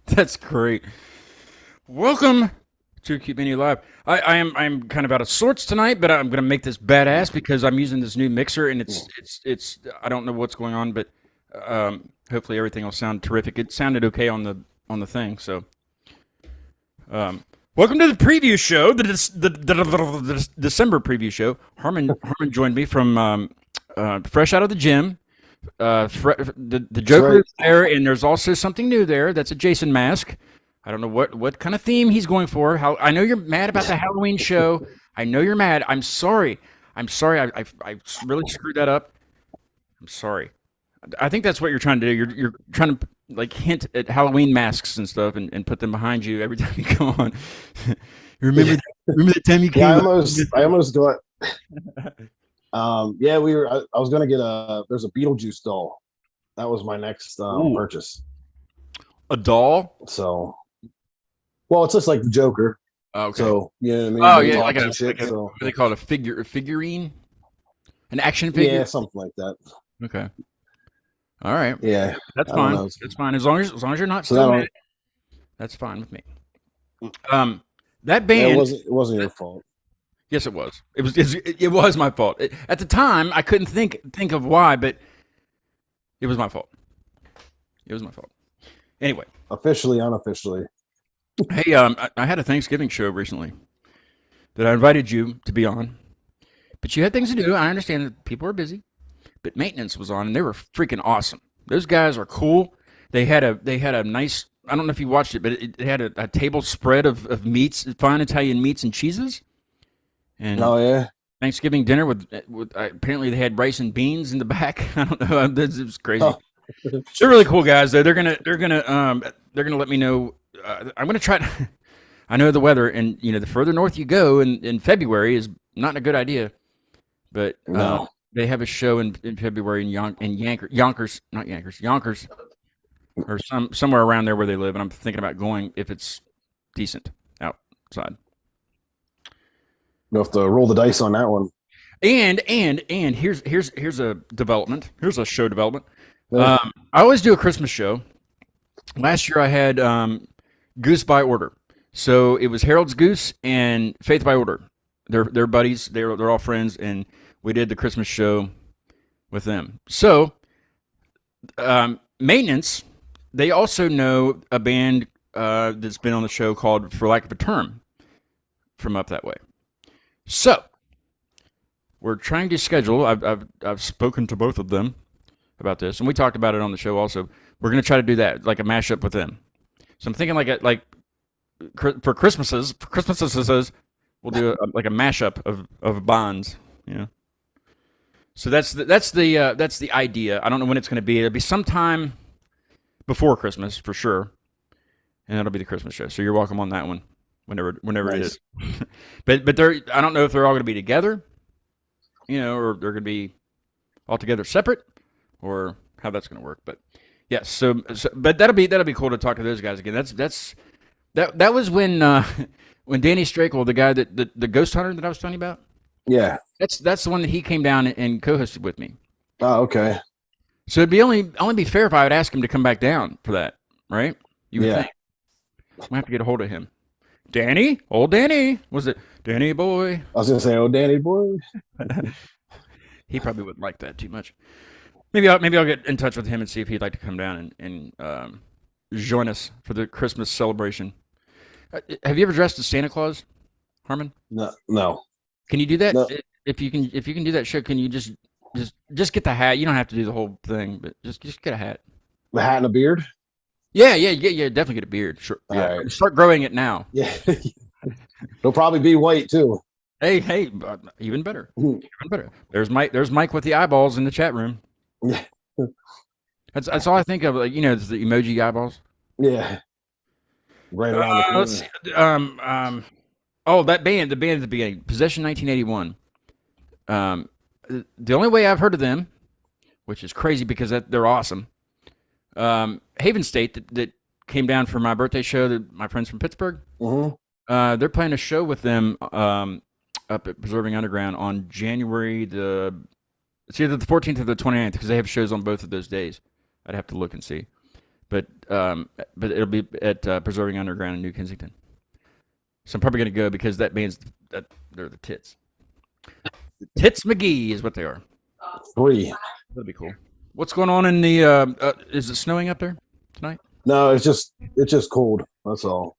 That's great. Welcome to Keep Menu Live. I'm kind of out of sorts tonight, but I'm gonna make this badass because I'm using this new mixer and it's I don't know what's going on, but hopefully everything will sound terrific. It sounded okay on the thing, so welcome to the preview show, the December preview show. Harmon joined me from fresh out of the gym. The That's Joker right. is there, and there's also something new there. That's a Jason mask. I don't know what kind of theme he's going for. How I know you're mad about the Halloween show. I know you're mad. I'm sorry. I'm sorry. I really screwed that up. I'm sorry. I think that's what you're trying to do. You're trying to like hint at Halloween masks and stuff, and put them behind you every time you go on. You remember Yeah, remember the time you yeah. came up? I almost got. Yeah, we were. I was gonna get a. There's a Beetlejuice doll. That was my next Ooh, purchase. a doll? So, well, it's just like the Joker. Oh, okay. So you know what I mean, Oh but he yeah, like talks a and shit. what So do they call it? A figurine, an action figure. yeah, something like that. Okay. All right. Yeah, That's I don't fine. know. That's fine. As long as you're not So still that mad, one, that's fine with me. Um, that yeah, band. it wasn't your fault. Yes, it was. It was my fault. At the time, I couldn't think of why, but it was my fault. It was my fault. Anyway, Officially, unofficially. hey, I had a Thanksgiving show recently that I invited you to be on, but you had things to do. I understand that people are busy, but maintenance was on, and they were freaking awesome. Those guys are cool. They had a nice. I don't know if you watched it, but it had a table spread of meats, fine Italian meats and cheeses, and Oh yeah. Thanksgiving dinner with apparently they had rice and beans in the back. I don't know. This was crazy. Oh, They're really cool guys though. They're gonna let me know. I'm gonna try. I know the weather, and the further north you go in February is not a good idea. But no. they have a show in February in Yonkers, not Yonkers, or somewhere around there where they live. And I'm thinking about going if it's decent outside. You have to roll the dice on that one. And here's a development. Here's a show development. Eh, I always do a Christmas show. Last year I had Goose by Order. So it was Harold's Goose and Faith by Order. They're buddies. They're all friends, and we did the Christmas show with them. So maintenance. They also know a band that's been on the show called For Lack of a Term from up that way. So we're trying to schedule. I've spoken to both of them about this, and we talked about it on the show. Also, we're going to try to do that, like a mashup with them. So I'm thinking for Christmases, we'll do like a mashup of Bonds. You know. So that's the idea. I don't know when it's going to be. It'll be sometime before Christmas for sure, and that'll be the Christmas show. So you're welcome on that one, whenever it nice. is. but they're I don't know if they're all going to be together, or they're going to be all together separate, or how that's going to work. But yes, but that'll be cool to talk to those guys again. That was when when Danny Strakel, the guy the ghost hunter that I was telling you about. Yeah. That's the one that he came down and co-hosted with me. Oh, okay. So it'd be only be fair if I would ask him to come back down for that, right? You would Yeah. think. We have to get a hold of him. Danny, old Danny, was it Danny boy? I was gonna say, oh, Danny boy. He probably wouldn't like that too much. Maybe I'll get in touch with him and see if he'd like to come down and join us for the Christmas celebration. Have you ever dressed as Santa Claus, Harmon? No, no, Can you do that? no. If you can do that show, can you just get the hat? You don't have to do the whole thing, but just get a hat. The hat and a beard. Yeah. Definitely get a beard. Sure. All Yeah. right. Start growing it now. Yeah. It'll probably be white too. Hey, even better. Even better. There's Mike with the eyeballs in the chat room. Yeah. That's all I think of. Like, it's the emoji eyeballs. Yeah. Right around the Let's corner. see. Oh, the band at the beginning, Possession 1981. The only way I've heard of them, which is crazy because they're awesome. Haven State that came down for my birthday show. My friends from Pittsburgh. Mm-hmm. They're playing a show with them up at Preserving Underground on January it's either the 14th or the 29th because they have shows on both of those days. I'd have to look and see. but it'll be at Preserving Underground in New Kensington. So I'm probably gonna go because that band's they're the tits. Tits McGee is what they are. 3. That'd be cool. What's going on in the? Is it snowing up there tonight? No, it's just cold. That's all.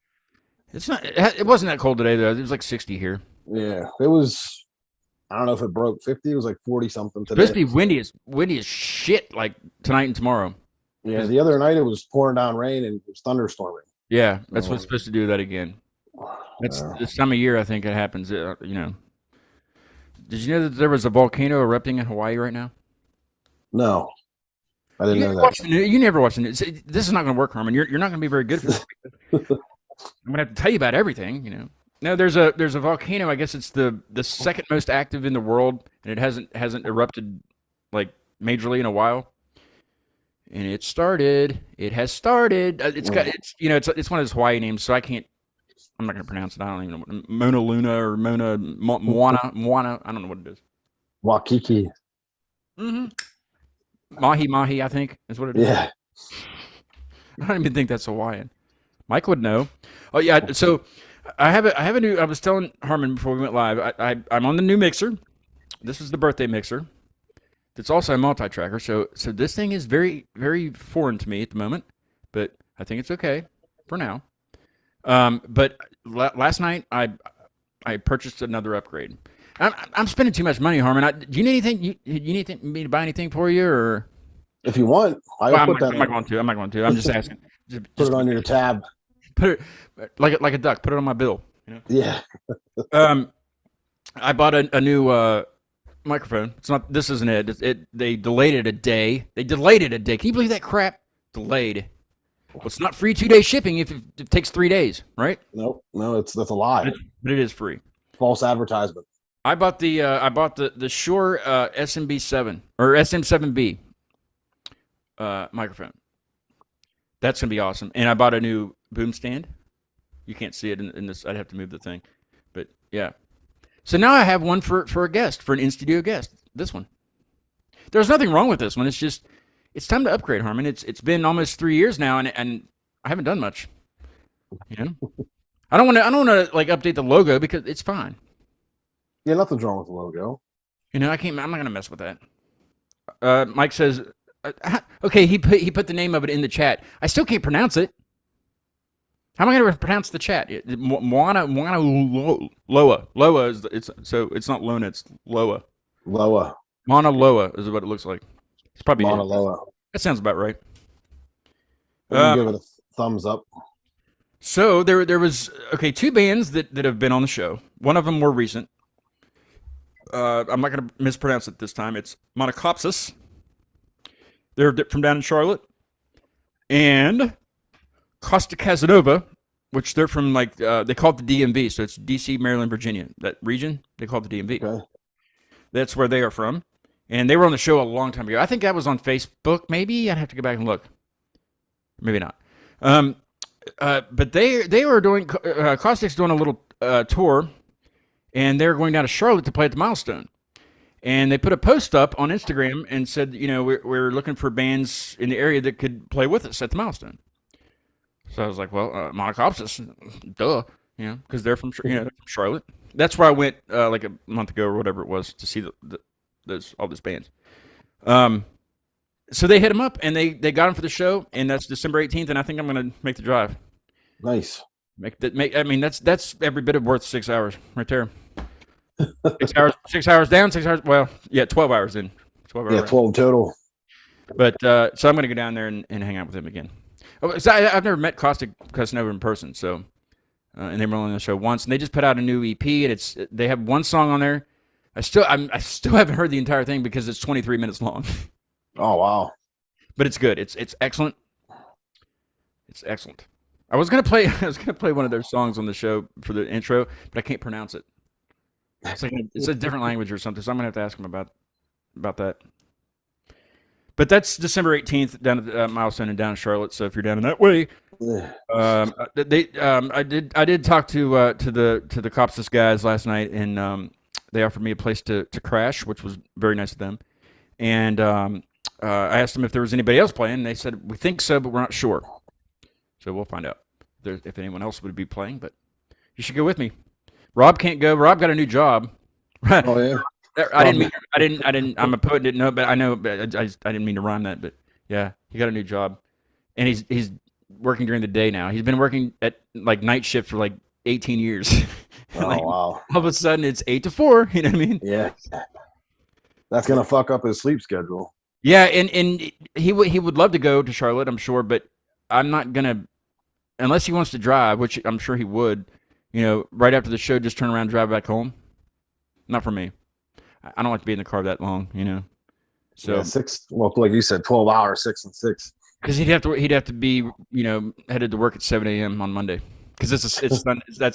It's not. It wasn't that cold today though. It was like 60 here. Yeah, it was. I don't know if it broke 50. It was like 40 something today. It's supposed to be windy as shit like tonight and tomorrow. Yeah, the other night it was pouring down rain and it was thunderstorming. Yeah, that's what it's supposed to do that again. That's this time of year I think it happens. You know. Did you know that there was a volcano erupting in Hawaii right now? No, I didn't know that. You never watched the news. This is not going to work, Harmon. You're not going to be very good for this. I'm going to have to tell you about everything. You know. No, there's a volcano. I guess it's the second most active in the world, and it hasn't erupted like majorly in a while. And it started. It has started. It's one of those Hawaii names, so I can't. I'm not going to pronounce it. I don't even know what Mona Luna or Moana. I don't know what it is. Waikiki. Mm-hmm. Mahi, I think is what it is. Yeah. I don't even think that's Hawaiian. Mike would know. Oh yeah. So I have a new. I was telling Harmon before we went live. I'm on the new mixer. This is the birthday mixer. It's also a multi-tracker. So this thing is very, very foreign to me at the moment, but I think it's okay for now. But last night I purchased another upgrade. I'm spending too much money, Harmon. Do you need anything? You need me to buy anything for you, or if you want, I'm not going to. I'm just asking. Put it on your tab. Put it like a duck. Put it on my bill. You know? Yeah. I bought a new microphone. It's not. This isn't it. They delayed it a day. Can you believe that crap? Delayed. Well, it's not free 2-day shipping if it takes 3 days, right? No, that's a lie. But it is free. False advertisement. I bought the Shure SMB7 or SM7B microphone. That's gonna be awesome. And I bought a new boom stand. You can't see it in this. I'd have to move the thing, but yeah. So now I have one for a guest, for an in-studio guest. This one. There's nothing wrong with this one. It's just. It's time to upgrade, Harmon. It's been almost 3 years now, and I haven't done much. You know, I don't want to like update the logo because it's fine. Yeah, nothing's wrong with the logo. You know, I'm not gonna mess with that. Mike says, okay, he put the name of it in the chat. I still can't pronounce it. How am I gonna pronounce the chat? Moana Loa is it's not Lona, it's Loa. Loa. Mauna Loa is what it looks like. It's probably Mauna Loa. That sounds about right. Give it a thumbs up. So there was 2 bands that have been on the show. One of them more recent. I'm not going to mispronounce it this time. It's Monocopsis. They're from down in Charlotte, and Costa Casanova, which they're from they call it the DMV. So it's DC, Maryland, Virginia. That region they call it the DMV. Okay. That's where they are from. And they were on the show a long time ago. I think that was on Facebook, maybe. I'd have to go back and look. Maybe not. But they were doing, Caustic's doing a little tour, and they're going down to Charlotte to play at the Milestone. And they put a post up on Instagram and said, you know, we're looking for bands in the area that could play with us at the Milestone. So I was like, well, Monocopsis, duh, you know, because they're from Charlotte. That's where I went like a month ago or whatever it was to see all these bands. So they hit them up and they got them for the show, and that's December 18th, and I think I'm going to make the drive. Nice. I mean, that's every bit of worth 6 hours right there. 6 hours down, 6 hours. Well, yeah, 12 hours in. 12 hours. Yeah, 12 total. But so I'm going to go down there and hang out with him again. So I've never met Caustic Casanova in person, so and they were on the show once, and they just put out a new EP, and they have one song on there. I still haven't heard the entire thing because it's 23 minutes long. Oh wow! But it's good. It's excellent. It's excellent. I was gonna play one of their songs on the show for the intro, but I can't pronounce it. It's a different language or something, so I'm gonna have to ask them about that. But that's December 18th down at Milestone and down in Charlotte. So if you're down in that way, I did talk to the Copsis guys last night, and they offered me a place to crash, which was very nice of them. And I asked them if there was anybody else playing. And they said we think so, but we're not sure. So we'll find out if anyone else would be playing. But you should go with me. Rob can't go. Rob got a new job. Oh yeah. I didn't mean. I didn't. I'm a poet. Didn't know, but I know. But I didn't mean to rhyme that. But yeah, he got a new job, and he's working during the day now. He's been working at like night shift for like 18 years. Oh Like, wow. all of a sudden, it's 8 to 4. You know what I mean? Yeah. That's gonna fuck up his sleep schedule. Yeah, and he would love to go to Charlotte, I'm sure, but I'm not gonna unless he wants to drive, which I'm sure he would. You know, right after the show, just turn around, and drive back home. Not for me. I don't like to be in the car that long. You know, so Yeah, well, like you said, 12 hours, 6 and 6. because he'd have to be headed to work at 7 a.m. on Monday because that's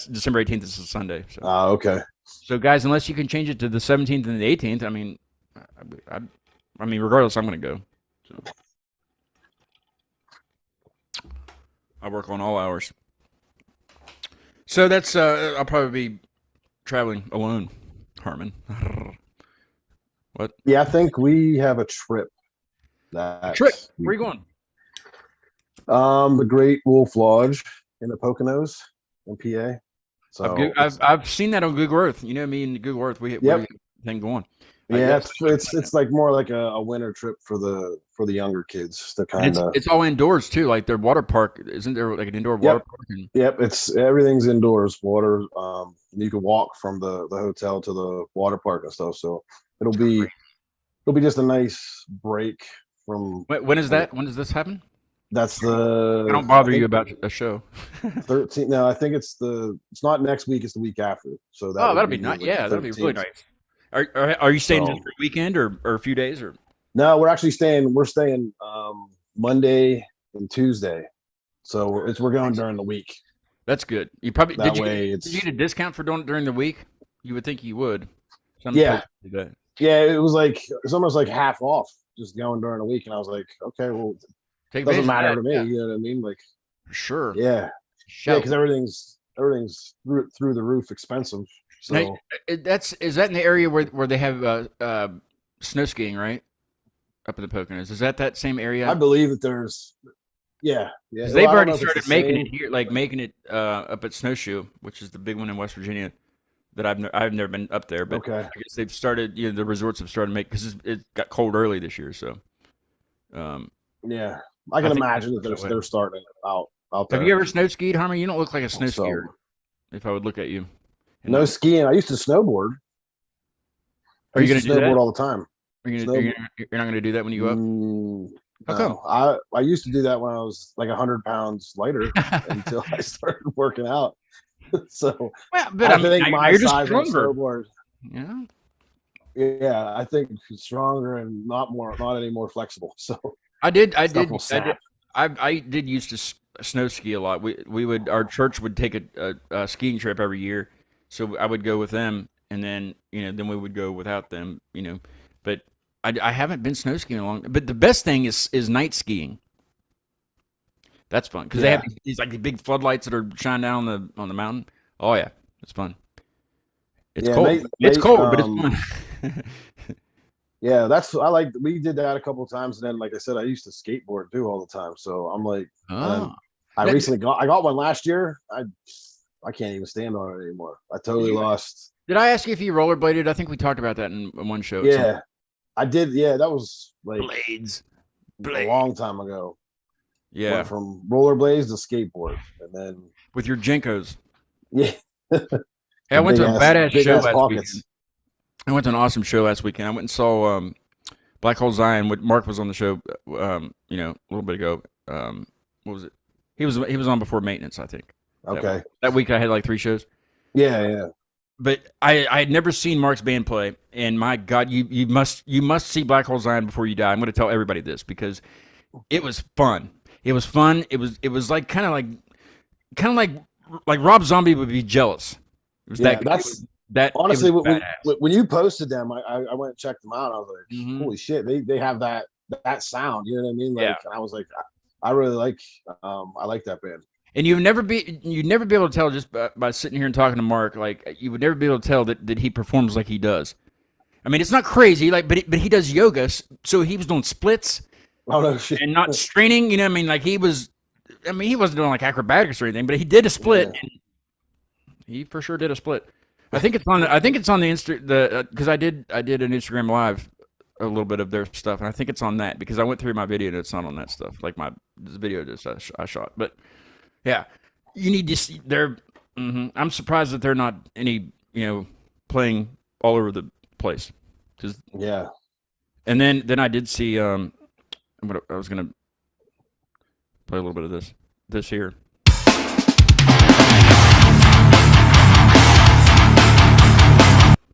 December 18th. This is Sunday. So. Okay. So guys, unless you can change it to the 17th and the 18th, I mean, regardless, I'm going to go. So. I work on all hours. So that's I'll probably be traveling alone, Harmon. What? Yeah, I think we have a trip. Where are you going? The Great Wolf Lodge in the Poconos in PA. So I've seen that on Google Earth. You know, me and Google Earth, we have a thing going. Yeah, it's like more like a winter trip for the younger kids to kind of. It's all indoors too. Like their water park, isn't there like an indoor water park? Yep, everything's indoors. Water. You can walk from the hotel to the water park and stuff. So it'll be just a nice break from. When is that? When does this happen? That's the. I don't bother you about a show. 13. No, I think it's not next week. It's the week after. So that'll be nice. Yeah, that'll be really nice. Are you staying just for a weekend or a few days or? No, we're actually staying. We're staying Monday and Tuesday, so we're going during the week. That's good. You probably did you get a discount for doing it during the week? You would think you would. Yeah, it was like it's almost like half off just going during the week, and I was like, okay, well, it doesn't matter to me. You know what I mean? Like, sure. Yeah, because everything's through the roof expensive. So now, is that in the area where they have snow skiing, right? Up in the Poconos. Is that same area? I believe that there's, yeah. They've already started making it here, like making it up at Snowshoe, which is the big one in West Virginia. That I've never been up there, but I guess they've started. The resorts have started to make because it got cold early this year. So, yeah, I can imagine that they're starting out there. Have you ever snow skied, Harmon? You don't look like a snow skier. If I would look at you. No skiing. I used to snowboard. Are you going to snowboard all the time? You're not going to do that when you go up? How come? I used to do that when I was like 100 pounds lighter until I started working out. So, but I think my size of snowboard. Yeah, I think stronger and not any more flexible. So I did used to snow ski a lot. Our church would take a skiing trip every year. So I would go with them, and then then we would go without them. But I haven't been snow skiing in a long. But the best thing is night skiing. That's fun because they have these like the big floodlights that are shining down on the mountain. Oh yeah, it's fun. It's cold. It's cold, but it's fun. Yeah, we did that a couple of times, and then like I said, I used to skateboard too all the time. So I'm like, I recently got one last year. I can't even stand on it anymore. I totally lost. Did I ask you if you rollerbladed? I think we talked about that in one show. Yeah, I did. Yeah, that was like Blades. A long time ago. Yeah, went from rollerblades to skateboard, and then with your Jenkos. Yeah. Hey, I went to a badass show last weekend. I went to an awesome show last weekend. I went and saw Black Hole Zion. Mark was on the show, a little bit ago. What was it? He was on before maintenance, I think. Okay. That week I had like 3 shows. Yeah. But I had never seen Mark's band play, and my God, you must see Black Hole Zion before you die. I'm going to tell everybody this because it was fun. It was fun. It was like kind of like Rob Zombie would be jealous. It was that honestly when you posted them, I went and checked them out. I was like, holy shit, they have that sound. You know what I mean? Like, and I was like, I really like I like that band. And you'd never be able to tell just by sitting here and talking to Mark. Like you would never be able to tell that he performs like he does. I mean, it's not crazy, like, but he does yoga, so he was doing splits Oh no, shit. and not straining. You know, what I mean, like he was. I mean, he wasn't doing like acrobatics or anything, but he did a split. Yeah. And he for sure did a split. I think it's on. I think it's on the because I did an Instagram live a little bit of their stuff, and I think it's on that because I went through my video and it's not on that stuff. Like this video just I shot, but yeah, you need to see. I'm surprised that they're not any playing all over the place. Yeah. And then I did see what I was gonna play a little bit of this here.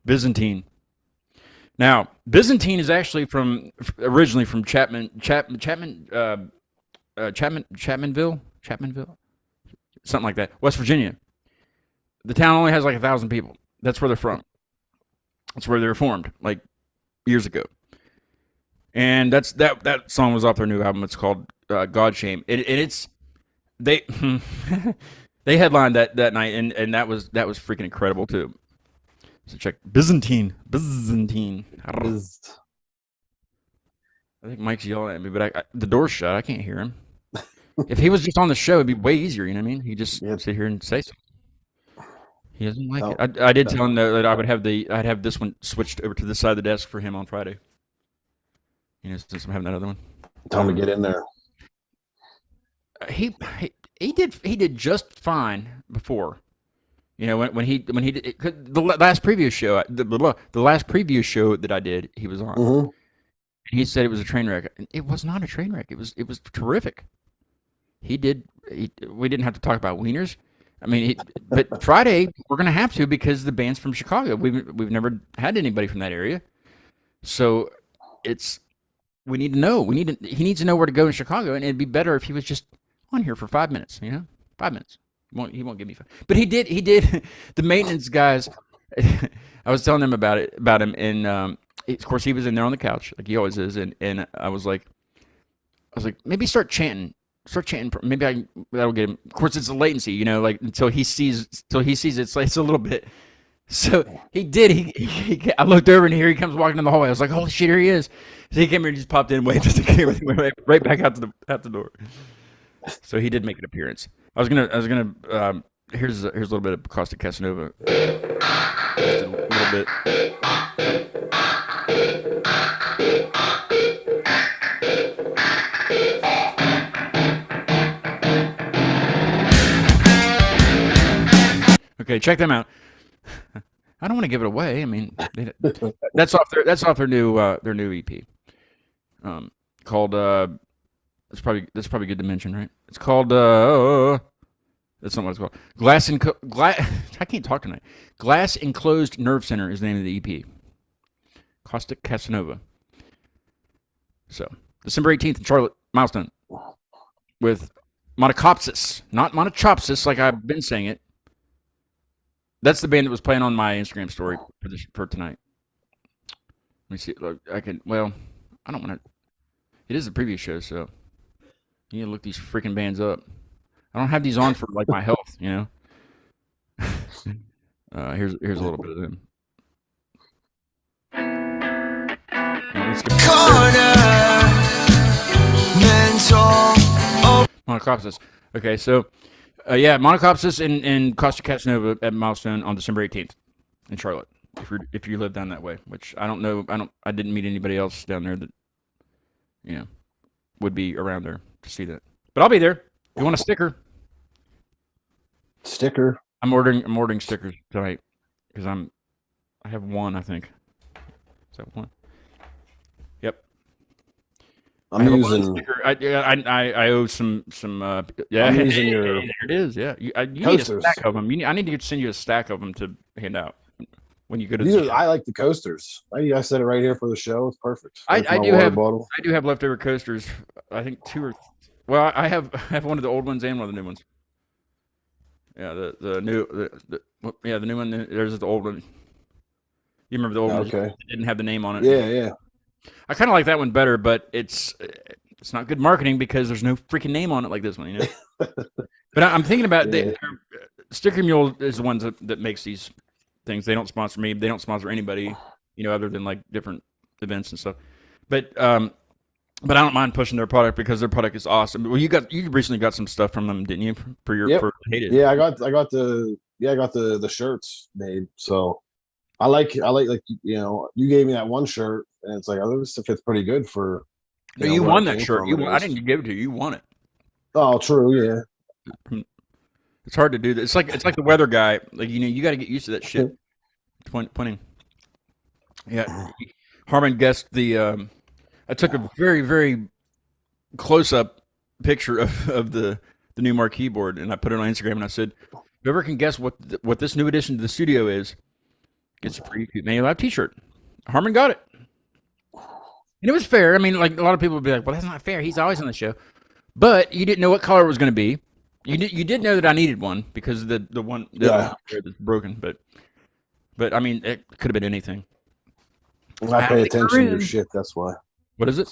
Byzantine. Now, Byzantine is actually originally from Chapmanville, something like that, West Virginia. The town only has like 1,000 people. That's where they're from. That's where they were formed, like years ago. And that song was off their new album. It's called God Shame. And it's they they headlined that night, and that was freaking incredible too. So check Byzantine. I think Mike's yelling at me, but the door's shut. I can't hear him. If he was just on the show, it'd be way easier. You know what I mean? He just sit here and say something. He doesn't like it. I did tell him that I'd have this one switched over to this side of the desk for him on Friday. Since I'm having that other one. Tell him to get in there. He did just fine before. When he did the last preview show, the last preview show that I did, he was on. Mm-hmm. And he said it was a train wreck. It was not a train wreck. It was terrific. We didn't have to talk about wieners. I mean, but Friday we're gonna have to because the band's from Chicago. We've never had anybody from that area, so we need to know. He needs to know where to go in Chicago, and it'd be better if he was just on here for 5 minutes. 5 minutes. He won't give me 5. But he did. The maintenance guys. I was telling them about him, and of course he was in there on the couch like he always is, and I was like, maybe start chanting. Maybe that'll get him. Of course, it's a latency, like until he sees it's a little bit. So he did. I looked over and here he comes walking in the hallway. I was like, holy shit, here he is. So he came here and just popped in, waved at the camera, went right back out the door. So he did make an appearance. I was gonna. Here's a little bit of Caustic Casanova. Just a little bit. Okay, check them out. I don't want to give it away. I mean, that's off their new EP. Called that's probably good to mention, right? It's called that's not what it's called. I can't talk tonight. Glass Enclosed Nerve Center is the name of the EP. Caustic Casanova. So December 18th in Charlotte, Milestone, with Monocopsis, not Monochopsis like I've been saying it. That's the band that was playing on my Instagram story for tonight. Let me see. Look, I don't want to. It is a preview show, so you need to look these freaking bands up. I don't have these on for like my health, Here's a little bit of them. Monocopsis. Okay, so Monocopsis and Caustic Casanova at Milestone on December 18th in Charlotte. If you live down that way, which I don't know, I didn't meet anybody else down there that would be around there to see that. But I'll be there. If you want a sticker? Sticker. I'm ordering stickers tonight because I have one, I think. Is that one? Yep. I'm using. I owe some. Yeah, I'm using your. There it is. Yeah, you need a stack of them. I need to send you a stack of them to hand out when you go to. I like the coasters. I said it right here for the show. It's perfect. I do have leftover coasters. I think 2 or. Well, I have one of the old ones and one of the new ones. Yeah, the new one. There's the old one. You remember the old one? Okay. It didn't have the name on it. Yeah. I kind of like that one better, but it's not good marketing because there's no freaking name on it like this one, But I'm thinking about Sticker Mule is the ones that makes these things. They don't sponsor me. They don't sponsor anybody. other than like different events and stuff. But I don't mind pushing their product because their product is awesome. Well, you recently got some stuff from them, didn't you? For Hated. Yeah, I got the shirts made. So I like you gave me that one shirt and it's like, oh, this fits pretty good for No, you where I won that came shirt. from. I didn't give it to you. You won it. Oh, true, yeah. It's hard to do that. It's like the weather guy. Like you got to get used to that shit. Pointing. Yeah, Harmon guessed the. I took a very very close up picture of the new marquee board and I put it on Instagram and I said, whoever can guess what this new addition to the studio is gets a free Manual Lab T-shirt. Harmon got it, and it was fair. I mean, like a lot of people would be like, "Well, that's not fair. He's always on the show," but you didn't know what color it was going to be. You did know that I needed one because the one that's broken, but I mean, it could have been anything. I pay attention to your shit. That's why. What is it?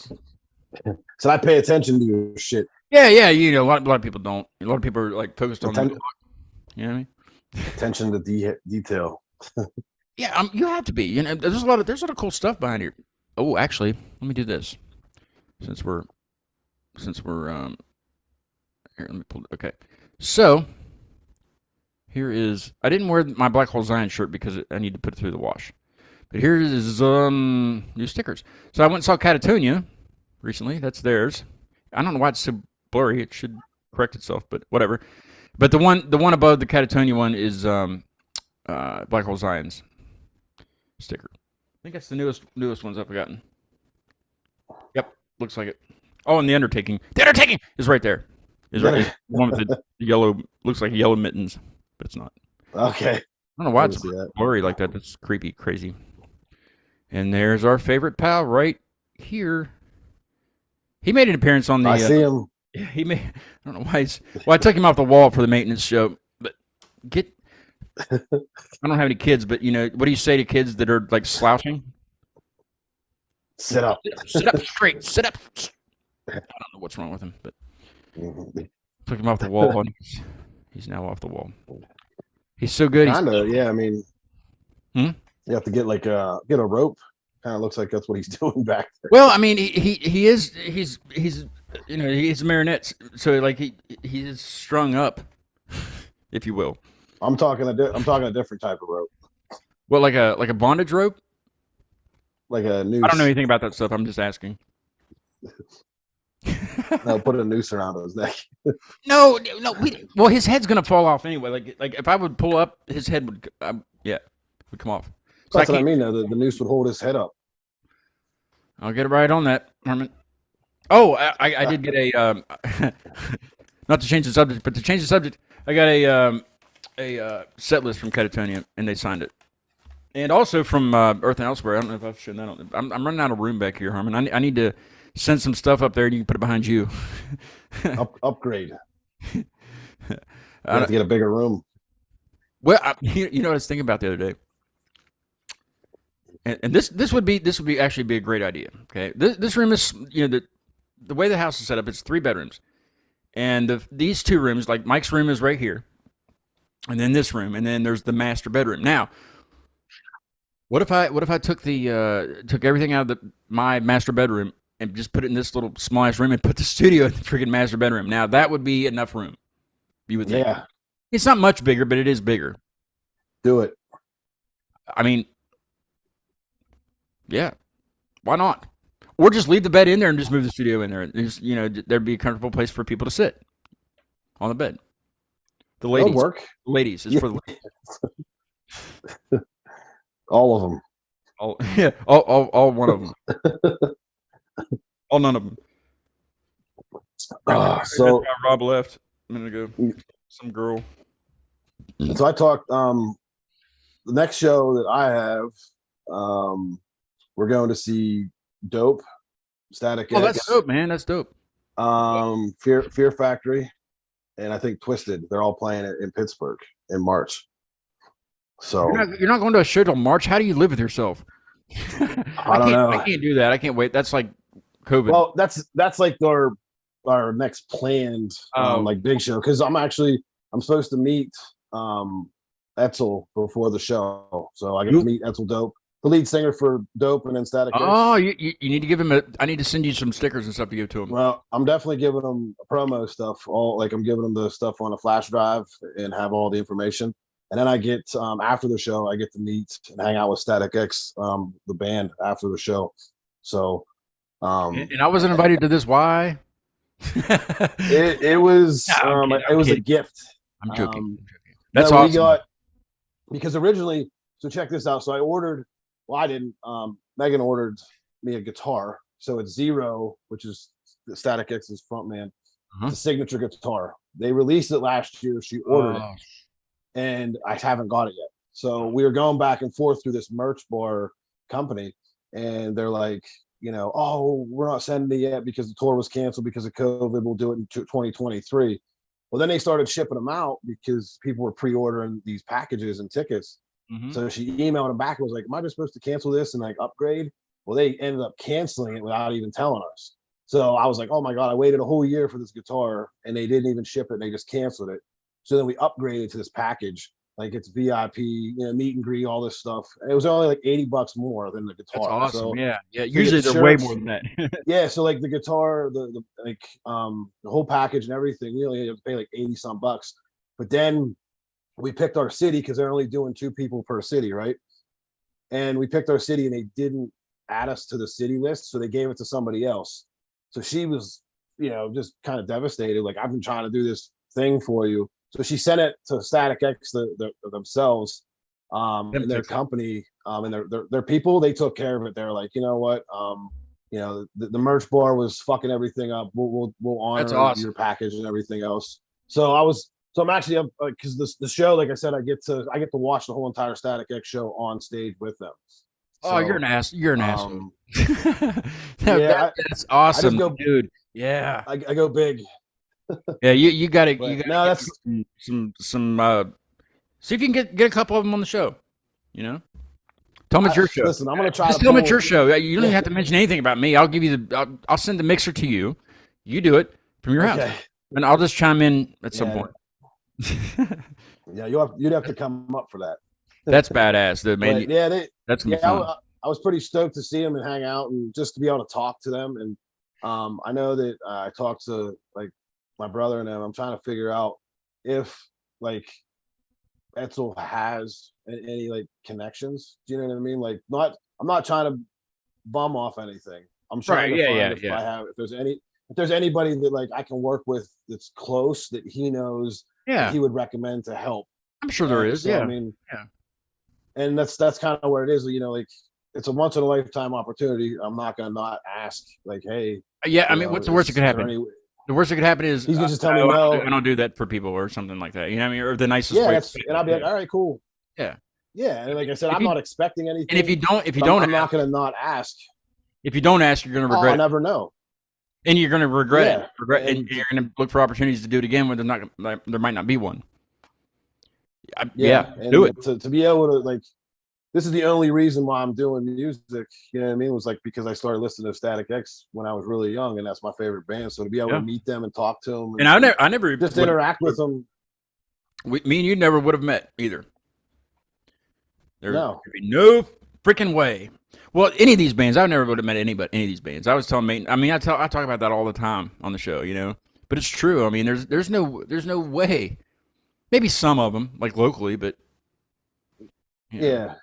So I pay attention to your shit. Yeah. A lot of people don't. A lot of people are like focused on. You know what I mean? Attention to detail. Yeah, you have to be. There's a lot of cool stuff behind here. Oh, actually, let me do this. Since we're here, let me pull it. Okay. So, here is I didn't wear my Black Hole Zion shirt because I need to put it through the wash. But here is new stickers. So I went and saw Catatonia recently. That's theirs. I don't know why it's so blurry. It should correct itself, but whatever. But the one above the Catatonia one is Black Hole Zion's sticker. I think that's the newest ones I've gotten. Yep, looks like it. Oh, and the Undertaking. The Undertaking is right there. Is right. The one with the yellow, looks like yellow mittens, but it's not. Okay. I don't know why it's blurry like that. That's creepy, crazy. And there's our favorite pal right here. He made an appearance on the. I see him. Yeah, he made. I don't know why he's. Well, I took him off the wall for the maintenance show, but I don't have any kids, but what do you say to kids that are like slouching? Sit up. Sit up straight. Sit up. I don't know what's wrong with him, but took him off the wall, and he's now off the wall. He's so good. Yeah. I mean, you have to get get a rope. Kind of looks like that's what he's doing back there. Well, I mean, he's a marionette, so like he is strung up, if you will. I'm talking a different type of rope. Well, like a bondage rope. Like a noose. I don't know anything about that stuff. I'm just asking. No, put a noose around his neck. No. Well, his head's gonna fall off anyway. Like if I would pull up, his head would come off. So that's what I mean. Though the noose would hold his head up. I'll get it right on that, Harmon. Oh, I did get a not to change the subject, but to change the subject, I got a set list from Catatonia, and they signed it. And also from Earth and Elsewhere. I don't know if I've shown that on. I'm running out of room back here, Harmon. I need to send some stuff up there, and you can put it behind you. Upgrade. You have to get a bigger room. Well, you know what I was thinking about the other day, and this would actually be a great idea. Okay, this room is the way the house is set up. It's 3 bedrooms, and these 2 rooms, like Mike's room is right here, and then this room, and then there's the master bedroom. Now, what if I took took everything out of my master bedroom and just put it in this little small ass room and put the studio in the freaking master bedroom? Now that would be enough room. You would think. Yeah. It's not much bigger, but it is bigger. Do it. I mean, yeah, why not? Or just leave the bed in there and just move the studio in there. Just, there'd be a comfortable place for people to sit on the bed. The ladies. That'll work. Ladies. It's for the ladies. All of them. All one of them. All none of them. So Rob left a minute ago. Some girl. So I talked. The next show that I have, we're going to see Dope, Static X. Oh, that's dope, man. That's dope. Fear Factory, and I think Twisted. They're all playing it in Pittsburgh in March. So you're not going to a show till March. How do you live with yourself? I don't know. I can't do that. I can't wait. That's like COVID. Well, that's like our next planned like big show, because I'm supposed to meet Etzel before the show, so I get to meet Etzel Dope. the lead singer for Dope and then Static Oh, X. you need to give him a. I need to send you some stickers and stuff to give to him. Well, I'm definitely giving them promo stuff. All like I'm giving them the stuff on a flash drive and have all the information. And then I get after the show, I get to meet and hang out with Static X, the band after the show. So And I wasn't invited to this. Why? it was No, I'm kidding. it was a gift. I'm joking. Um, That's no, we awesome. got because originally, so check this out. So I ordered, well, I didn't. Megan ordered me a guitar. So it's Zero, which is the Static X's frontman. Uh-huh. It's a signature guitar. They released it last year. She ordered it, and I haven't got it yet. So we were going back and forth through this merch bar company, and they're like, oh, we're not sending it yet because the tour was canceled because of COVID. We'll do it in 2023. Well, then they started shipping them out because people were pre-ordering these packages and tickets. Mm-hmm. So she emailed them back and was like, am I just supposed to cancel this and like upgrade? Well, they ended up canceling it without even telling us. So I was like, oh my God, I waited a whole year for this guitar and they didn't even ship it. And they just canceled it. So then we upgraded to this package. Like it's VIP, meet and greet, all this stuff. And it was only like $80 more than the guitar. That's awesome. So, yeah. So Usually they're way more than that. yeah. So like the guitar, the whole package and everything, we only have to pay like 80 some bucks. But then we picked our city because they're only doing 2 people per city, right? And we picked our city and they didn't add us to the city list. So they gave it to somebody else. So she was, just kind of devastated. Like, I've been trying to do this thing for you. So she sent it to Static X themselves, and their company, and their people. They took care of it. They're like, you know what, the merch bar was fucking everything up. We'll honor your package and everything else. So I'm actually because the show, like I said, I get to watch the whole entire Static X show on stage with them. Oh, you're an ass. You're an asshole. That's awesome, dude. Yeah, I go big. Yeah, you got to. No, that's some. See if you can get a couple of them on the show. Tell them it's your show. Listen, I'm gonna try. Just tell them it's your show. You don't even have to mention anything about me. I'll give you I'll send the mixer to you. You do it from your house, and I'll just chime in at some point. Yeah, you'd have to come up for that. That's badass, dude, man. That's gonna be fun. I was pretty stoked to see them and hang out and just to be able to talk to them. And I know that I talked to like my brother and them. I'm trying to figure out if like Etzel has any like connections. Do you know what I mean? Like, I'm not trying to bum off anything. I'm trying to find if there's anybody that like I can work with that's close that he knows that he would recommend to help. I'm sure there is. So, I mean, and that's kind of where it is. Like it's a once in a lifetime opportunity. I'm not gonna not ask. Like, hey. Yeah, I mean, what's the worst that could happen? The worst that could happen is he's gonna just tell me no. I don't do that for people or something like that. You know what I mean? Or the nicest way. And I'll be like, all right, cool. Yeah. Yeah, and like I said, I'm not expecting anything. And if you don't, I'm not gonna not ask. If you don't ask, you're gonna regret. I'll never know. And you're gonna regret it. And you're gonna look for opportunities to do it again when there might not be one. Do it. To be able to like. This is the only reason why I'm doing music, you know what I mean? It was like because I started listening to Static X when I was really young, and that's my favorite band. So to be able to meet them and talk to them, and I never just interact with them. Me and you never would have met either. There'd be no freaking way. Well, any of these bands, I never would have met any of these bands. I was telling me, I talk about that all the time on the show, but it's true. I mean, there's no way. Maybe some of them, like locally, but yeah.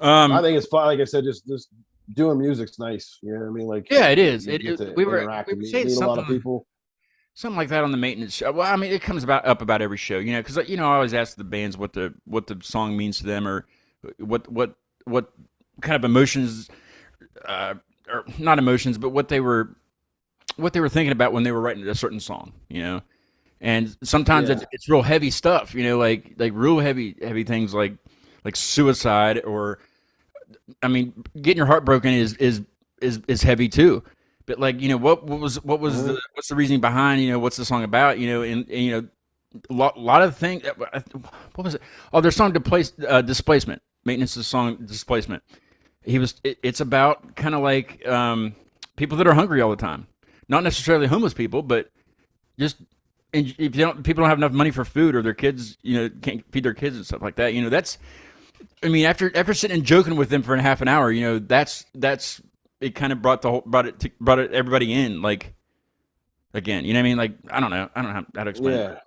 I think it's fun. Like I said, just doing music's nice. You know what I mean? Like, yeah, it is. We were saying meet a lot of people. Something like that on the maintenance show. Well, I mean, it comes up about every show, because I always ask the bands what the song means to them, or what kind of emotions, or not emotions, but what they were thinking about when they were writing a certain song, And sometimes it's real heavy stuff, like real heavy things like suicide, or I mean, getting your heart broken is heavy too. But like, what's the reasoning behind, what's the song about, and a lot of things. What was it? Oh, their song Displacement. Maintenance's song Displacement. It's about kind of like people that are hungry all the time. Not necessarily homeless people, but just if people don't have enough money for food, or their kids, can't feed their kids and stuff like that. I mean, after sitting and joking with them for a half an hour, that's it. Kind of brought it everybody in, like, again. You know what I mean? Like, I don't know how to explain it,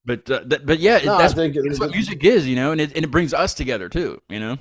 Yeah. but yeah, No, I that's think what music is, and it brings us together too, yeah,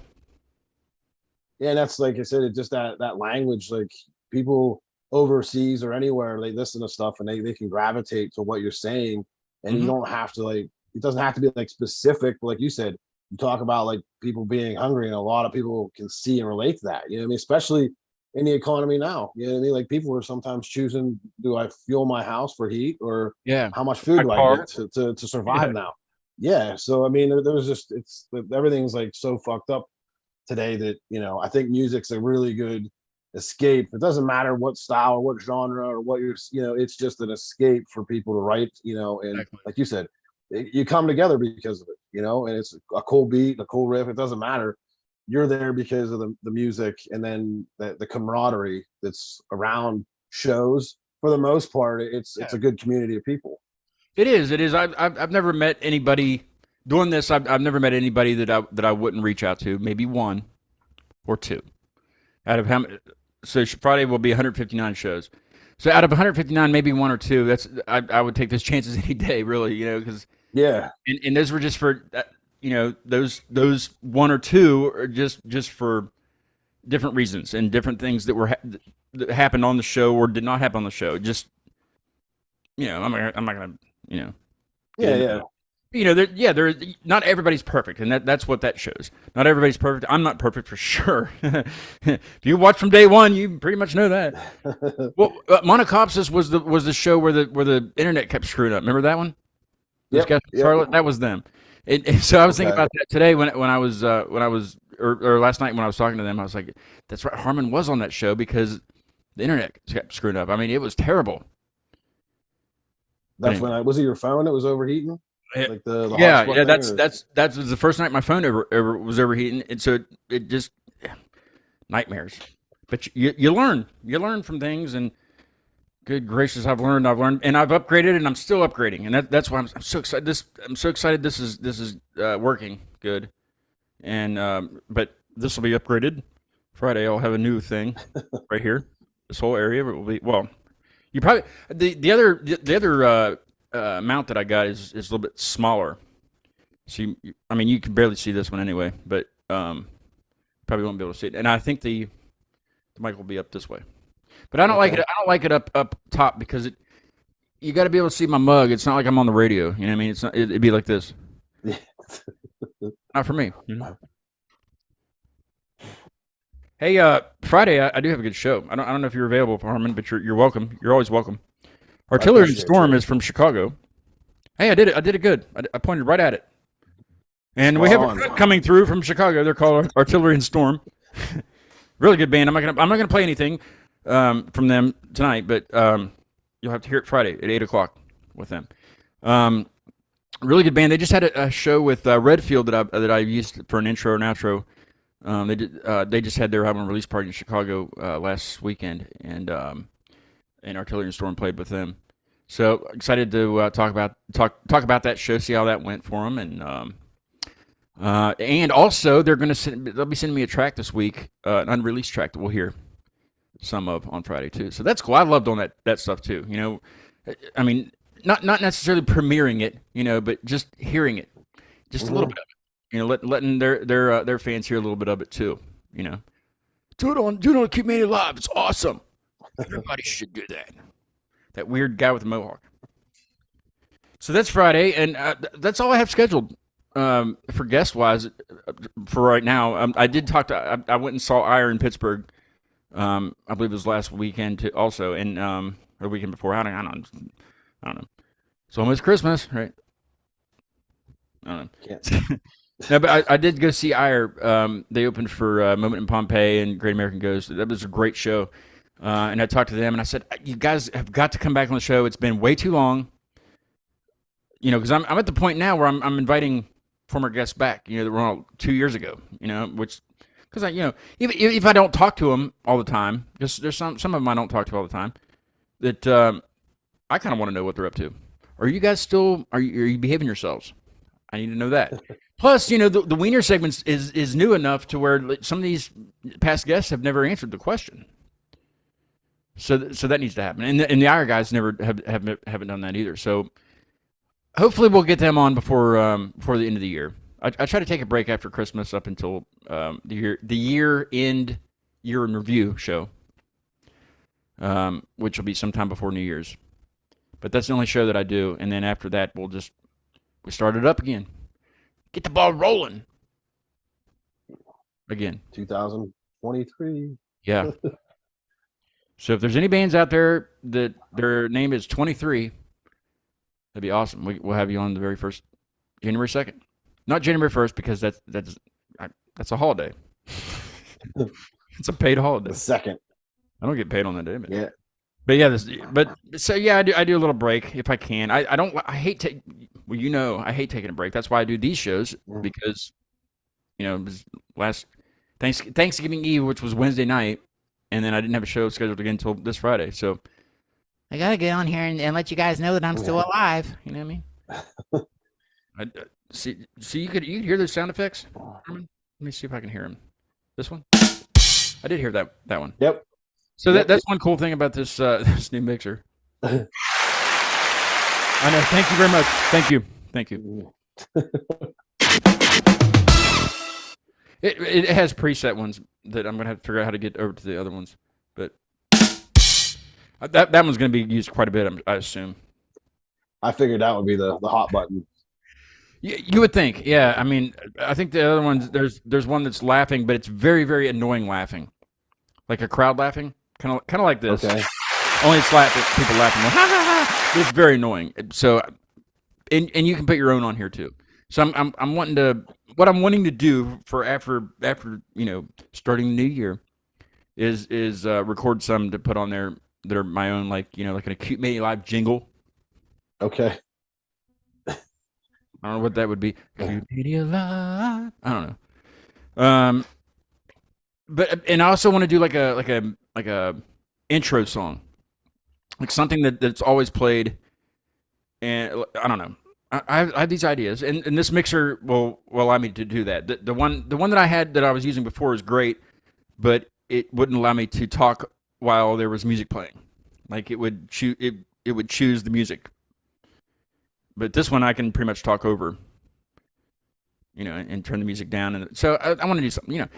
and that's like I said, it just that language, like people overseas or anywhere, they listen to stuff and they can gravitate to what you're saying, and you Hmm. don't have to like it doesn't have to be like specific, but like you said, you talk about like people being hungry, and a lot of people can see and relate to that. You know what I mean? Especially in the economy now. You know what I mean? Like people are sometimes choosing, do I fuel my house for heat or Yeah, how much food my do I get car. to survive Yeah, now? Yeah. So I mean, there's just it's everything's like so fucked up today that I think music's a really good escape. It doesn't matter what style or what genre or what it's just an escape for people to write. And exactly. like you said, you come together because of it. And it's a cool beat, a cool riff. It doesn't matter. You're there because of the music, and then the camaraderie that's around shows. For the most part, it's Yeah. a good community of people. It is. It is. I've never met anybody doing this. I've never met anybody that I wouldn't reach out to. Maybe one or two out of how many. So Friday will be 159 shows. So out of 159, maybe one or two. I would take those chances any day, really. Because Yeah. and those were just for those one or two are just for different reasons and different things that happened on the show or did not happen on the show. Just I'm not gonna you know get Yeah. into Yeah. that. There. Not everybody's perfect, and that's what that shows. Not everybody's perfect. I'm not perfect for sure. If you watch from day one, you pretty much know that. Well, Monocopsis was the show where the internet kept screwing up. Remember that one? Those Yep. guys from Yep. Charlotte. That was them. And so I was thinking Okay. about that today when I was or last night when I was talking to them. I was like, that's right. Harmon was on that show because the internet kept screwing up. I mean, it was terrible. But That's when anyway. I was it your phone that was overheating, Yeah, like the yeah. hotspot thing, That's or that was the first night my phone ever was overheating, and so it just nightmares. But you learn from things, and good gracious, I've learned, and I've upgraded, and I'm still upgrading, and that's why I'm so excited. I'm so excited. This is working good, and but this will be upgraded Friday. I'll have a new thing right here. This whole area will be well. You probably the other mount that I got is a little bit smaller. So I mean, you can barely see this one anyway, but probably won't be able to see it. And I think the mic will be up this way. But I don't like it. okay. I don't like it up top because you got to be able to see my mug. It's not like I'm on the radio. You know what I mean? It's not. It'd be like this. Yeah. Not for me. Hey, Friday I do have a good show. I don't know if you're available, Harmon, but you're welcome. You're always welcome. I Artillery and appreciate Storm you. is from Chicago. Hey, I did it. I did it good. I pointed right at it. And we Spot have a on. friend coming through from Chicago. They're called Artillery and Storm. Really good band. I'm not gonna play anything from them tonight, but you'll have to hear it Friday at 8 o'clock with them. Um, really good band. They just had a show with Redfield that I used for an intro and outro. They just had their album release party in Chicago last weekend, and Artillery and Storm played with them. So excited to talk about that show, see how that went for them, and also they'll be sending me a track this week, an unreleased track that we'll hear some of on Friday too. So that's cool. I loved on that stuff too. I mean, not necessarily premiering it, but just hearing it, just a little Hmm. bit of it. Letting their fans hear a little bit of it too. Do it on Keep Me Alive. It's awesome. Everybody should do that. That weird guy with the mohawk. So that's Friday, and that's all I have scheduled for guest wise for right now. I did talk to. I went and saw Ire in Pittsburgh. I believe it was last weekend too, also, and or weekend before. I don't know. It's almost Christmas, right? I don't Can't. know. No, but I did go see Ire. They opened for Moment in Pompeii and Great American Ghost. That was a great show. And I talked to them, and I said, "You guys have got to come back on the show. It's been way too long, because I'm at the point now where I'm inviting former guests back. That were on 2 years ago. Which because if I don't talk to them all the time, because there's some of them I don't talk to all the time, that I kind of want to know what they're up to. Are you guys still are you behaving yourselves? I need to know that. Plus, the Wiener segments is new enough to where some of these past guests have never answered the question. So that needs to happen, and the Ira guys never haven't done that either. So hopefully we'll get them on before the end of the year. I try to take a break after Christmas up until the year end year in review show, which will be sometime before New Year's. But that's the only show that I do, and then after that we start it up again, get the ball rolling again. 2023. Yeah. So if there's any bands out there that their name is 23, that'd be awesome. We'll have you on the very first January 2nd. Not January 1st because that's a holiday. It's a paid holiday. The second. I don't get paid on that day, Yeah. But yeah, I do a little break if I can. I hate taking a break. That's why I do these shows because it was last Thanksgiving Eve, which was Wednesday night, and then I didn't have a show scheduled again until this Friday. So I gotta get on here and let you guys know that I'm still alive. You know what I mean? See, you could hear those sound effects, Harmon? Let me see if I can hear them. This one, I did hear that one. Yep. So that's one cool thing about this this new mixer. I know. Thank you very much. Thank you. It has preset ones that I'm gonna have to figure out how to get over to the other ones, but that one's gonna be used quite a bit, I assume. I figured that would be the hot button. You would think, yeah. I mean, I think the other ones there's one that's laughing, but it's very very annoying laughing, like a crowd laughing, kind of like this. Okay. Only it's people laughing. Ha, ha, ha. It's very annoying. So, and you can put your own on here too. So I'm wanting to do for after starting the new year is record some to put on there that are my own, like an Acute Media Live jingle. Okay. I don't know what that would be. Acute Media Live. I don't know. And I also want to do like a intro song, like something that's always played. And I don't know. I have these ideas, and this mixer will allow me to do that. The one that I had that I was using before is great, but it wouldn't allow me to talk while there was music playing. Like it would choose the music. But this one I can pretty much talk over, and turn the music down. And so I want to do something,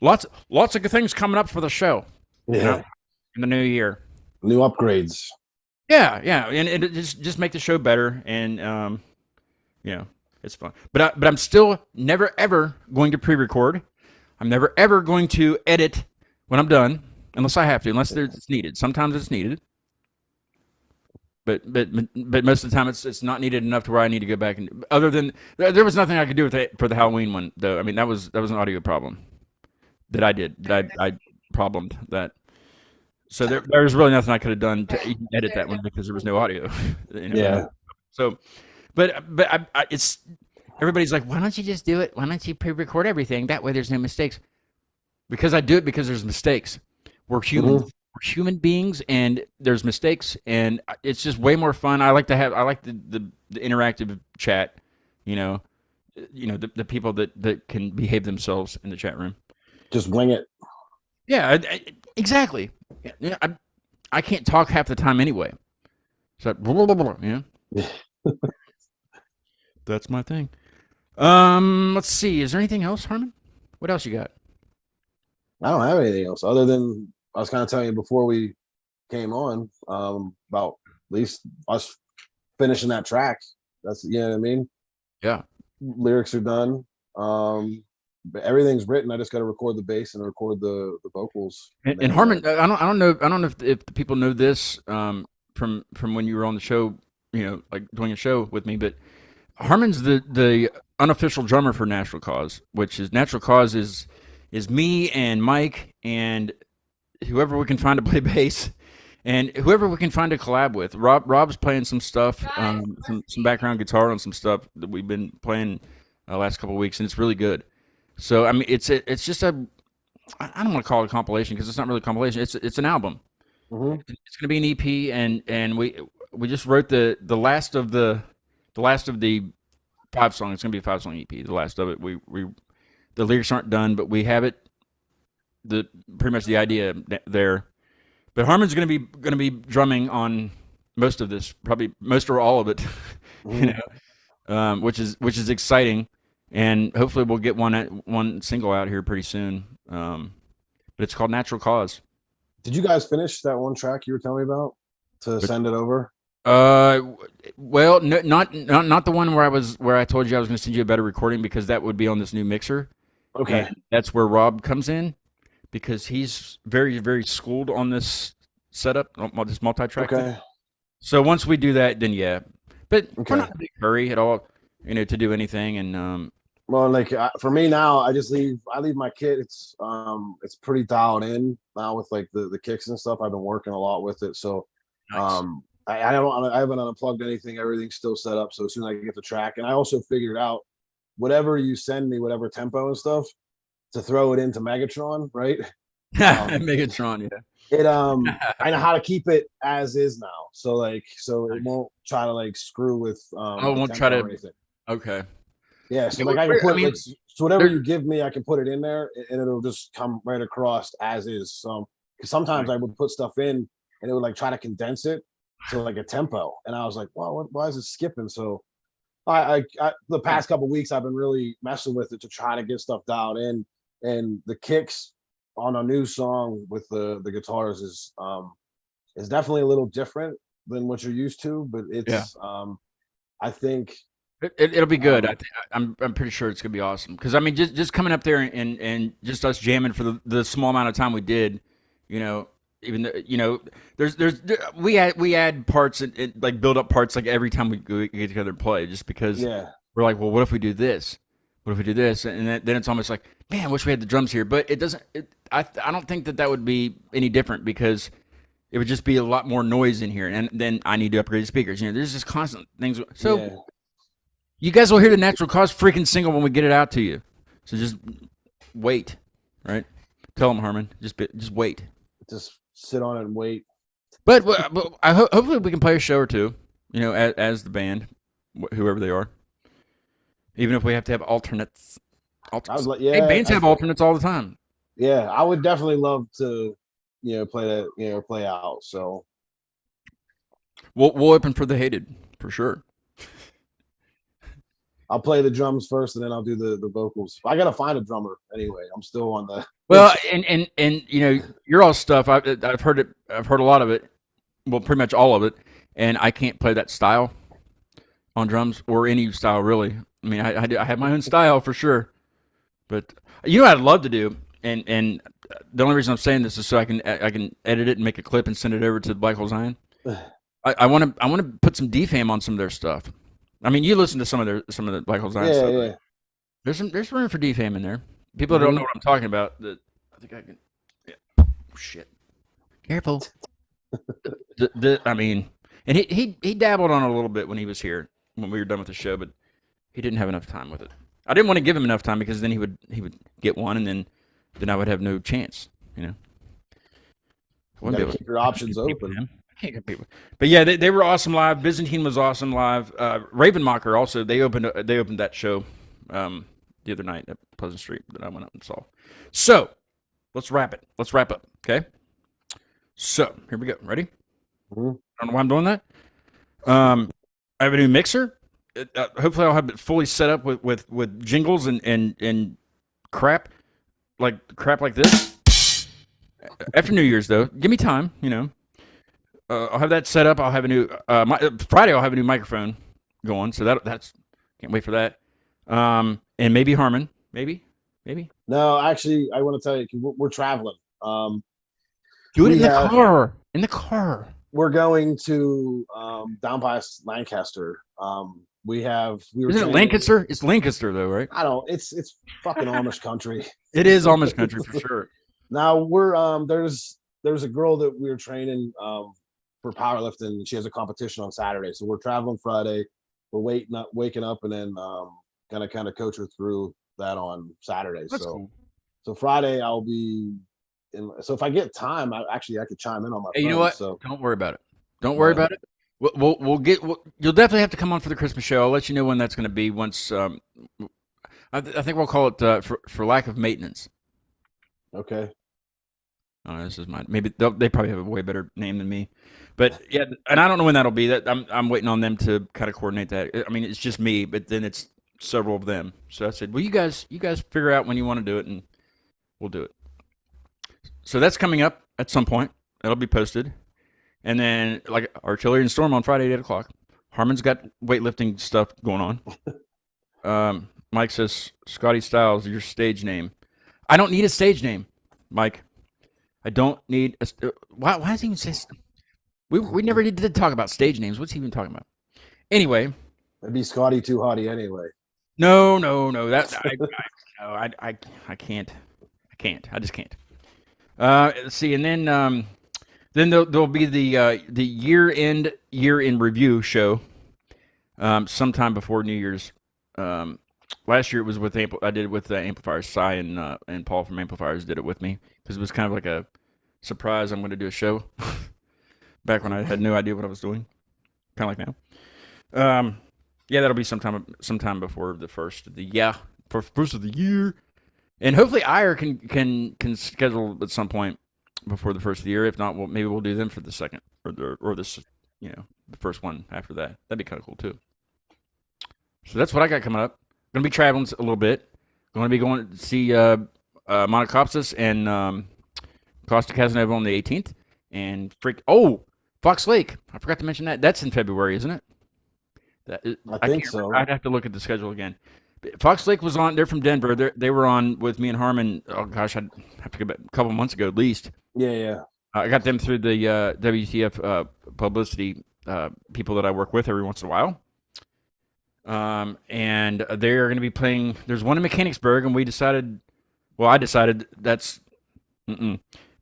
lots of good things coming up for the show. Yeah. In the new year. New upgrades. Yeah, and it just make the show better, and it's fun. But I'm still never ever going to pre-record. I'm never ever going to edit when I'm done, unless I have to, unless it's needed. Sometimes it's needed, but most of the time it's not needed enough to where I need to go back and. Other than there was nothing I could do with it for the Halloween one, though. I mean that was an audio problem that I did. That I problemed that. So there was really nothing I could have done to edit that one because there was no audio. Yeah. So, but it's everybody's like, why don't you just do it? Why don't you pre-record everything? That way, there's no mistakes. Because I do it because there's mistakes. We're humans. Mm-hmm. We're human beings, and there's mistakes, and it's just way more fun. I like the interactive chat. The people that can behave themselves in the chat room. Just wing it. Yeah, exactly. Yeah, I can't talk half the time anyway. So, that's my thing. Let's see. Is there anything else, Harmon? What else you got? I don't have anything else other than I was kind of telling you before we came on about at least us finishing that track. That's what I mean. Yeah. Lyrics are done. But everything's written. I just got to record the bass and record the vocals. And Harmon, I don't know if the people know this from when you were on the show, like doing a show with me. But Harmon's the unofficial drummer for Natural Cause, which is Natural Cause is me and Mike and whoever we can find to play bass, and whoever we can find to collab with. Rob's playing some stuff, some background guitar on some stuff that we've been playing last couple of weeks, and it's really good. So I mean, it's just I don't want to call it a compilation because it's not really a compilation. It's an album. Mm-hmm. It's going to be an EP, and we just wrote the last of the 5 songs. It's gonna be a 5-song EP. The last of it, the lyrics aren't done, but we have it. The pretty much the idea there. But Harmon's gonna be drumming on most of this, probably most or all of it. you which is exciting, and hopefully we'll get one single out here pretty soon. But it's called Natural Cause. Did you guys finish that one track you were telling me about to send it over? Well, no, not the one where I told you I was going to send you a better recording, because that would be on this new mixer. Okay, And that's where Rob comes in, because he's very, very schooled on this setup, on this multi-track thing. okay, So once we do that, then yeah. But we're okay. not in a big hurry at all, to do anything. And Well, like for me now, I leave my kit. It's pretty dialed in now with like the kicks and stuff. I've been working a lot with it, so nice. I haven't unplugged anything. Everything's still set up. So as soon as I get the track, and I also figured out whatever you send me, whatever tempo and stuff, to throw it into Megatron, right? Megatron, yeah. I know how to keep it as is now. So it won't try to like screw with I the won't try tempo to. or anything. Okay. Yeah, so Yeah, like I can put so whatever there- you give me, I can put it in there, and it'll just come right across as is. So because sometimes I would put stuff in, and it would like try to condense it to like a tempo, and I was like, well, why is it skipping? So I the past couple weeks I've been really messing with it to try to get stuff dialed in, and the kicks on a new song with the guitars is definitely a little different than what you're used to, but yeah. it's I think It'll be good. um I'm pretty sure it's gonna be awesome. Because I mean, just coming up there and just us jamming for the small amount of time we did, you know, even though, we add parts and like build up parts like every time we get together and play, just because yeah. we're like, well, what if we do this? What if we do this? And then it's almost like, man, I wish we had the drums here. But it doesn't. I don't think that would be any different, because it would just be a lot more noise in here, and then I need to upgrade the speakers. There's just constant things. So. Yeah. You guys will hear the Natural Cause freaking single when we get it out to you. So just wait, right? Tell them, Harmon. Just wait. Just sit on it and wait. But hopefully we can play a show or two, as the band, whoever they are. Even if we have to have alternates. I was like, Hey, bands have alternates all the time. yeah, I would definitely love to, play that, play out. So We'll open for the Hated, for sure. I'll play the drums first, and then I'll do the vocals. I gotta find a drummer anyway. I'm still on the Well, and your all stuff. I've heard it. I've heard a lot of it. Well, pretty much all of it, and I can't play that style on drums, or any style really. I mean, I have my own style for sure, but what I'd love to do, and the only reason I'm saying this is so I can edit it and make a clip and send it over to Black Hole Zion. I want to put some defam on some of their stuff. I mean, you listen to some of the Black Hole Zion stuff. Yeah. There's room for defam in there. People that don't know what I'm talking about. That I think I can. Yeah. Oh, shit. Careful. I mean, and he dabbled on it a little bit when he was here, when we were done with the show, but he didn't have enough time with it. I didn't want to give him enough time, because then he would get one, and then I would have no chance. You gotta keep your options open. I can't get people. But yeah, they were awesome live. Byzantine was awesome live. Ravenmacher also, they opened that show the other night at Pleasant Street that I went up and saw. So let's wrap it. Let's wrap up. Okay. So here we go. Ready? Mm-hmm. I don't know why I'm doing that. I have a new mixer. Hopefully I'll have it fully set up with jingles and crap like this. After New Year's though, give me time. I'll have that set up. I'll have a new Friday. I'll have a new microphone going. So that's can't wait for that. And maybe Harmon. Maybe. No, actually, I want to tell you, we're traveling. Do it in the car. In the car. We're going to down past Lancaster. We were. Isn't it Lancaster? It's Lancaster though, right? I don't. It's fucking Amish country. It is Amish country for sure. Now we're there's a girl that we were training for powerlifting. She has a competition on Saturday, so we're traveling Friday. We're waking up, and then gonna kind of coach her through that on Saturday. That's cool. So Friday I'll be in. So if I get time, I could chime in on my phone. You know what? So don't worry about it. Don't worry about it. You'll definitely have to come on for the Christmas show. I'll let you know when that's going to be. Once I think we'll call it for lack of maintenance. Okay. Oh, this is mine. Maybe they probably have a way better name than me, but yeah, and I don't know when that'll be. That I'm waiting on them to kind of coordinate that. I mean, it's just me, but then it's several of them. So I said, well, you guys figure out when you want to do it, and we'll do it. So that's coming up at some point. That'll be posted, and then like Artillery and Storm on Friday at 8 o'clock. Harmon's got weightlifting stuff going on. Mike says Scotty Styles, your stage name. I don't need a stage name, Mike. I don't need a. Why does he even say? We never did talk about stage names. What's he even talking about? Anyway, It'd be Scotty Too Hottie anyway. no. That I can't. I just can't. Let's see, and then there'll be the year in review show. Sometime before New Year's. Last year it was with I did it with Amplifiers. Cy and Paul from Amplifiers did it with me because it was kind of like a surprise. I'm going to do a show back when I had no idea what I was doing, kind of like now. Yeah, that'll be sometime before the first of the first of the year, and hopefully Ire can schedule at some point before the first of the year. If not, maybe we'll do them for the second or this the first one after that. That'd be kind of cool too. So that's what I got coming up. Going to be traveling a little bit. Going to be going to see Monocopsis and Costa Casanova on the 18th. And Fox Lake. I forgot to mention that. That's in February, isn't it? I think so. I'd have to look at the schedule again. Fox Lake was on. They're from Denver. They were on with me and Harmon. Oh gosh, I'd have to go back a couple months ago at least. Yeah. I got them through the WTF publicity people that I work with every once in a while. And they're going to be playing. There's one in Mechanicsburg, and I decided that's.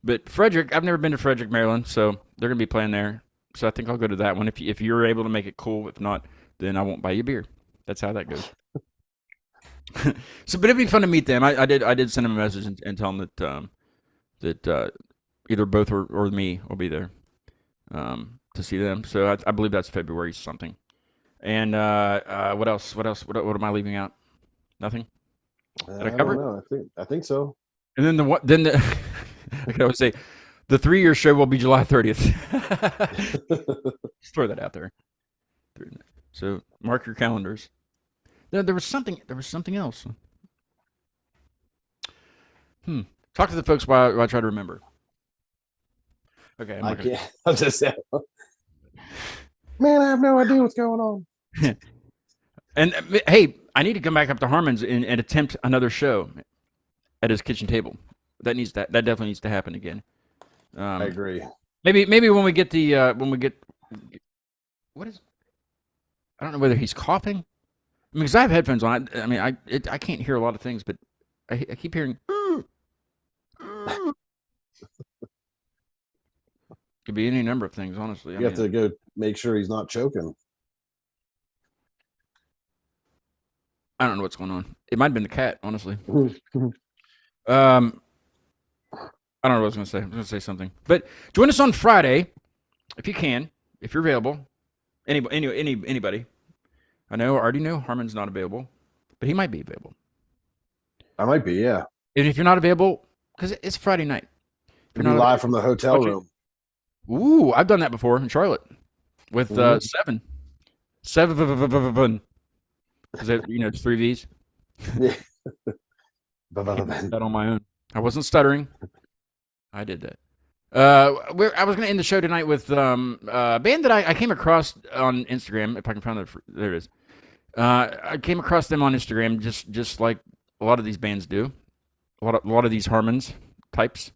But Frederick, I've never been to Frederick, Maryland, so they're going to be playing there. So I think I'll go to that one. If you're able to make it cool, if not, then I won't buy you beer. That's how that goes. But it'd be fun to meet them. I did send them a message and tell them that either both or me will be there to see them. So I believe that's February something. And what else? What am I leaving out? Nothing. Did I cover it? Don't know. I think so. And then I could always say the 3-year show will be July 30th. Just throw that out there. So mark your calendars. There was something else. Talk to the folks while I try to remember. Okay. I can't. I'm just saying. Man, I have no idea what's going on. And hey, I need to come back up to Harmon's and attempt another show at his kitchen table. That definitely needs to happen again. I agree. Maybe when we get what is? I don't know whether he's coughing. I mean, because I have headphones on. I can't hear a lot of things, but I keep hearing. Could be any number of things, honestly. You have to go make sure he's not choking. I don't know what's going on. It might have been the cat, honestly. I don't know what I was going to say. I was going to say something. But join us on Friday, if you can, if you're available. Anybody. I already know Harmon's not available, but he might be available. I might be, yeah. And if you're not available, because it's Friday night. If you're not live from the hotel room. Ooh, I've done that before in Charlotte with 7. 7. Is that, it's 3 V's? Yeah. That on my own. I wasn't stuttering. I did that. I was going to end the show tonight with a band that I came across on Instagram. If I can find it, there it is. I came across them on Instagram, just like a lot of these bands do. A lot of these Harmons types.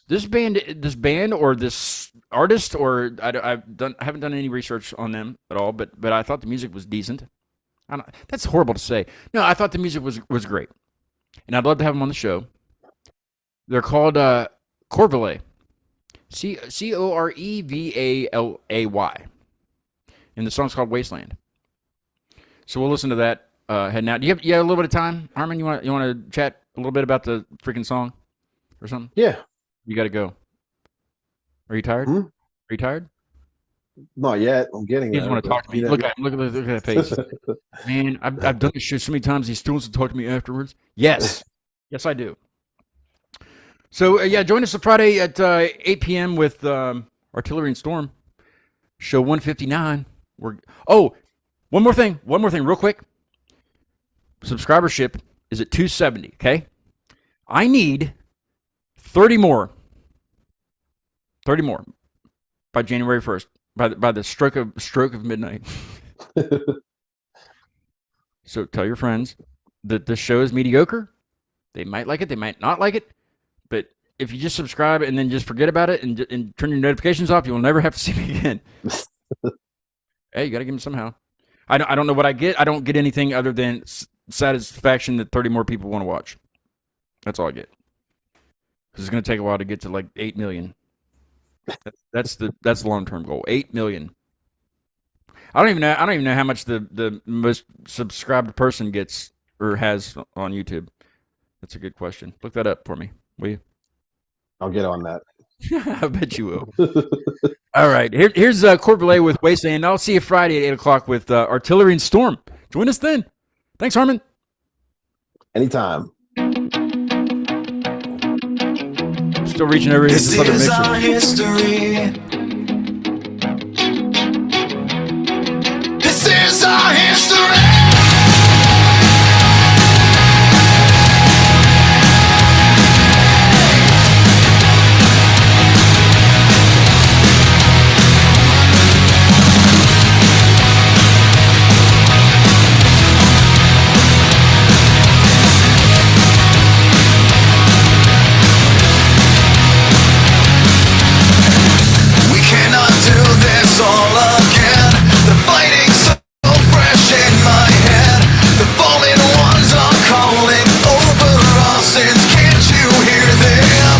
This band or this artist, or I haven't done any research on them at all, but I thought the music was decent. That's horrible to say. No, I thought the music was great, and I'd love to have them on the show. They're called Corvalay, Corevallay, and the song's called Wasteland. So we'll listen to that heading out. Do you have a little bit of time, Harmon? You want to chat a little bit about the freaking song or something? Yeah. You got to go. Are you tired? Are you tired? Not yet. I'm getting He doesn't there. want to talk to me. Look at him. Look at that face. Man, I've done this shit so many times. He still wants to talk to me afterwards. Yes. Yes, I do. So, yeah, join us on Friday at 8 p.m. with Artillery and Storm. Show 159. One more thing, real quick. Subscribership is at 270, okay? I need 30 more. 30 more by January 1st, by the stroke of midnight. So tell your friends that this show is mediocre. They might like it, they might not like it, but if you just subscribe and then just forget about it and turn your notifications off, you will never have to see me again. Hey, you got to give them somehow. I don't know what I get. I don't get anything other than satisfaction that 30 more people want to watch. That's all I get. Because it's going to take a while to get to like 8 million. That's the long-term goal. 8 million. I don't even know how much the most subscribed person gets or has on YouTube. That's a good question. Look that up for me, will you? I'll get on that. I bet you will. All right. Here's Corbelay with Wasteland. I'll see you Friday at 8 o'clock with Artillery and Storm. Join us then. Thanks, Harmon. Anytime. Still reaching over here. This is our history. This is our history. All again, the fighting's so fresh in my head. The fallen ones are calling over our sins. Can't you hear them?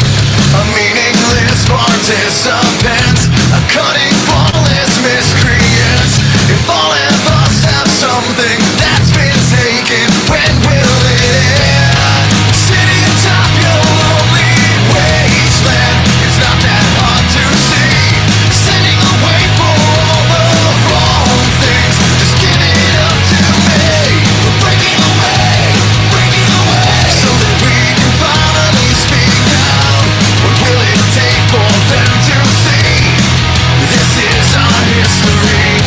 A meaningless participant, a cunning, flawless miscreant. If all of us have something that's been taken, when will it end? Sitting atop your lonely wasteland, it's not that hard to see. Sending away for all the wrong things. Just give it up to me. We're breaking away, so that we can finally speak out. What will it take for them to see? This is our history.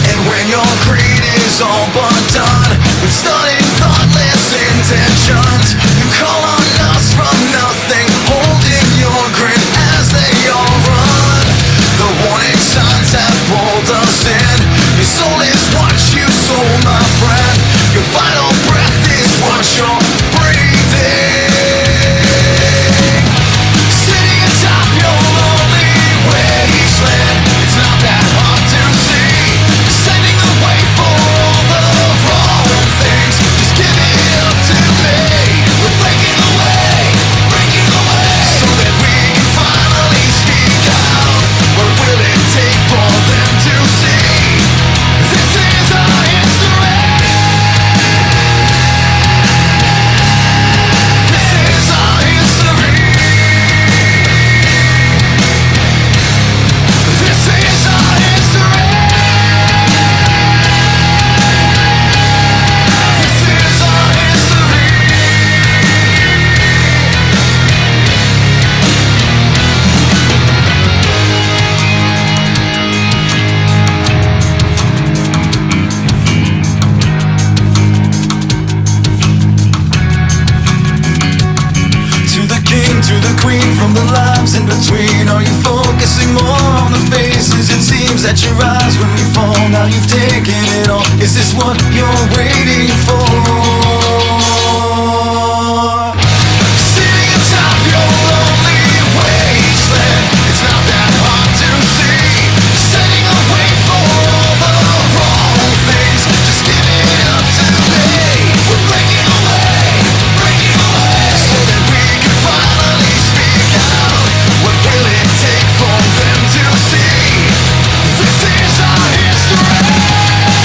And when your creed is all but done, with stunning, thoughtless intentions, you call on us from nothing, holding your grin as they all run. The warning signs have pulled us in. Your soul is what you sold, my friend. Your final breath is what you're breathing. Sitting atop your lonely wasteland, it's not that hard to see. Sending away for all the wrong things. Just give it up to me. We're breaking away, so that we can finally speak out. What will it take for them to see? This is our history. This is our history. This is our history. This is our history. To the king, to the queen, from the lives in between. Are you focusing more on the faces? It seems that your eyes when we fall. Now you've taken it all. Is this what you're waiting